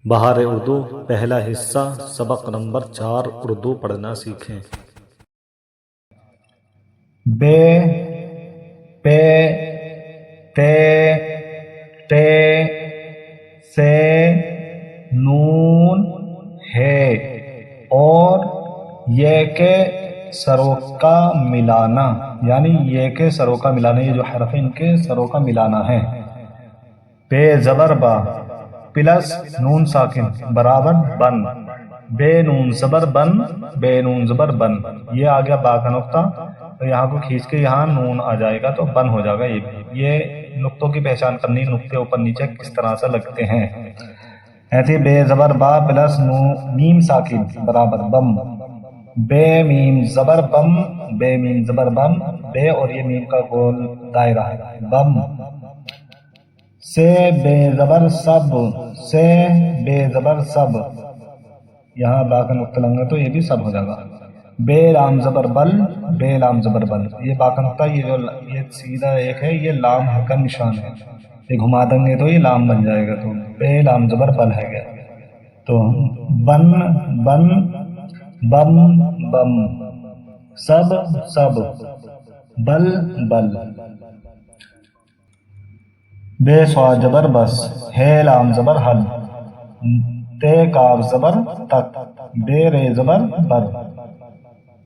بہار اردو پہلا حصہ سبق نمبر 4 اردو پڑھنا سیکھیں۔ بے، پے، تے، ٹے، سے، نون، ہے اور یہ کے سروں کا ملانا، یعنی یہ کے سروں کا ملانا، یہ جو حرف ان کے سروں کا ملانا ہے۔ بے زبر با پلس نون ساکن برابر بن، بے نون زبر بن، بے نون زبر بن، یہ آ گیا با کا نقطہ، تو یہاں کو کھینچ کے یہاں نون آ جائے گا تو بن ہو جائے گا۔ یہ نقطوں کی پہچان کرنی، نقطے اوپر نیچے کس طرح سے لگتے ہیں۔ ایسے بے زبر با پلس میم ساکن برابر بم، بے میم زبر بم، بے میم زبر بم، بے اور یہ میم کا گول دائرہ ہے، بم۔ سے بے زبر سب، سے بے زبر سب، یہاں با کا نقطہ لگا تو یہ بھی سب ہو جائے گا۔ بے لام زبر بل، بے لام زبر بل، یہ با کا نقطہ، یہ سیدھا ایک ہے، یہ لام ہے کا نشان ہے، یہ گھما دیں گے تو یہ لام بن جائے گا، تو بے لام زبر بل ہے گیا۔ تو بن بن، بم بم، سب سب، بل بل۔ بے سوا زبر بس، ہے لام زبر حل، تے کاف زبر تک، بے رے زبر بر،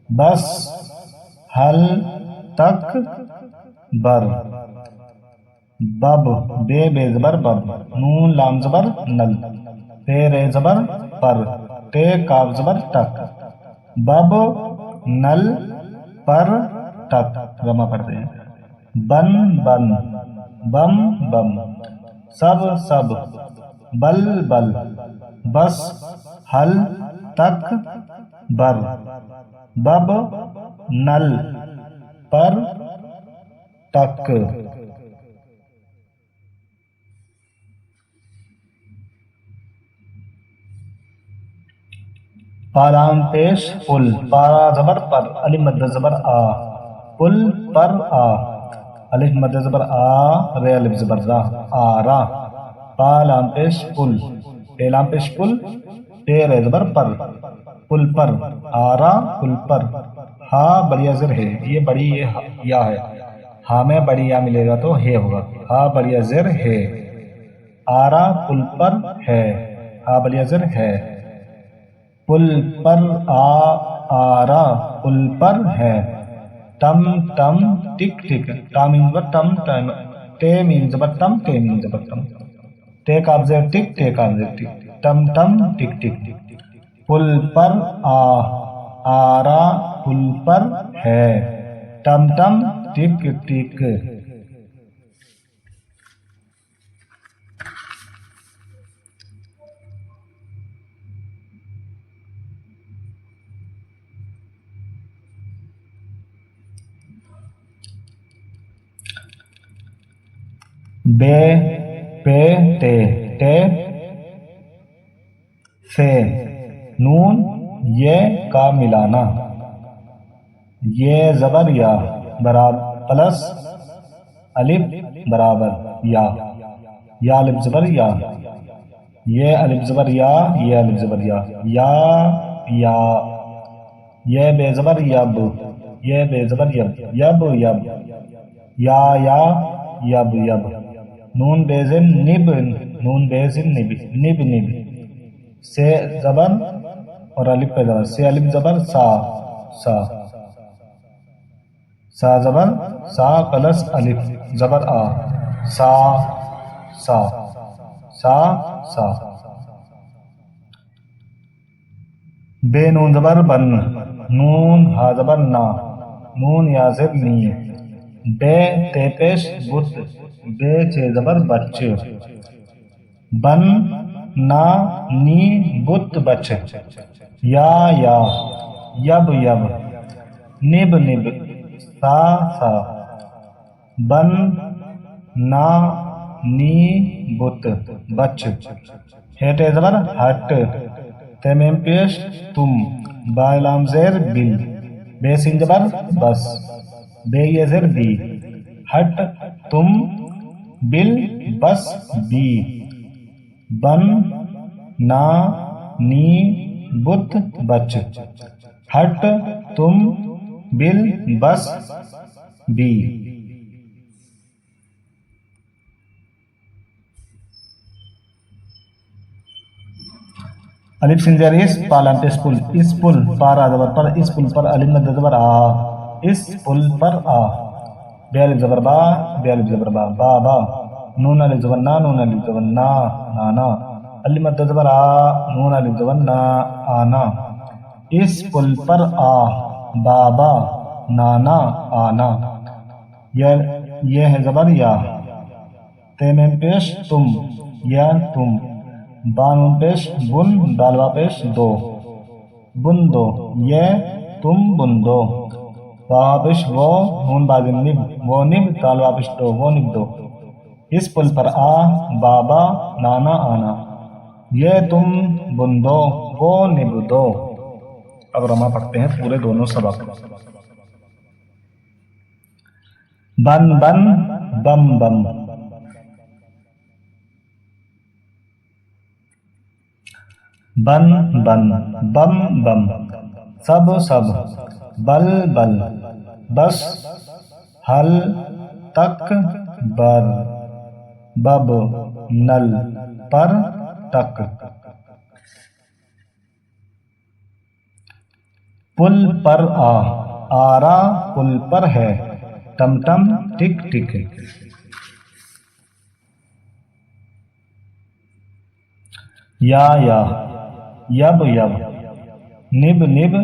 بس حل تک بر، بب، بے بے زبر بب، نون لام زبر نل، پے رے زبر پر، تے کاف زبر تک، بب نل پر تک، گما پڑھتے ہیں۔ بن بن، بم بم، سب سب، بل بل، بس حل تک بر، بب نل پر تک۔ پالام پیش پل، پارا زبر پر، الف مد زبر آ، پل پر آ، الف مد زبر آ، رے الف زبر را، آرا۔ پالام پیش پل، پیلام پیش پل، پے رے زبر پر، پل پر، آرا پل پر۔ ہا بڑی زر ہے، یہ بڑی یا ہے، ہا میں بڑی یا ملے گا تو ہے ہوگا، ہا بڑی زر ہے، آرا پل پر ہے، ہا بڑی زر ہے، پل پر آ، آرا پل پر ہے۔ ٹم ٹم ٹک ٹک، ٹام زبر ٹم ٹم، ٹے میم زبر ٹم، ٹے میم زبر ٹم، ٹے کاف زیر ٹک، ٹے کاف زیر ٹک، ٹم ٹم ٹک ٹک۔ پل پر آ، آرا پل پر ہے، ٹم ٹم ٹک ٹک۔ بے، پے، تے، ٹے، سے، نون یہ کا ملانا، یہ زبر یا برابر پلس الف برابر یا، یا الف زبر یا، یہ الف زبر یا، یہ الف زبر یا، یا، یہ بے زبر یب، یہ بے زبر یب، یب یب، یا یب یب، نون بے زن نب، نون بے زن نب، نب نب، سے زبر اور الف پہ زبر، سے الف زبر سا، سا، سا زبر سا پلس الف زبر آ، سا سا، سا سا۔ بے نون زبر بن، نون ہا زبر نا، نون یا زر نی، بے تے پیش بت، بے چے زبر بچ، بن نا نی بت بچ، یا یب یب، نب نب، سا سا، بن نا نی بت بچ، ہیٹے زبر ہٹ، تے میم پیش تم، با لام زیر بل، بے سین زبر بس، بے یہ زر بی، ہٹ تم بل بس بی، بن نا نی بت بچ ہٹ تم بل بس بی الف سین زیر اس پالم پیش پل اس پل پارا زبر پر اس پل پر الف مد زبر آ اس پل پر آ بے الف زبر با بے الف زبر با با با نون الف زبر نا نون الف زبر نا نانا الف مد زبر آ نون الف زبر نا آنا اس پل پر آ بابا نانا آنا یہ ہے زبر یا تے میں پیش تم یا تم بانون پیش بن دالوا پیش دو بندو یہ تم بندو واوا پیش وہ نون بازم نب وہ نب دالوا پیش دو وہ نب دو اس پل پر آ بابا نانا آنا یہ تم بندو وہ نب دو. اب رما پڑھتے ہیں پورے دونوں سبق. بن بن بم بم بن بن بم بم سب سب بل بل بس ہل تک بر بب نل پر تک پل پر آ آرا پل پر ہے ٹم ٹم ٹک ٹک یا یب یب نب نب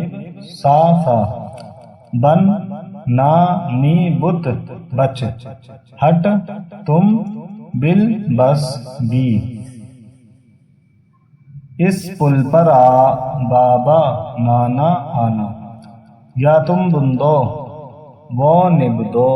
سا سا بن نا نی بت بچ ہٹ تم بل بس بی اس پل پر آ بابا نانا آنا یا تم بندو وہ نب دو.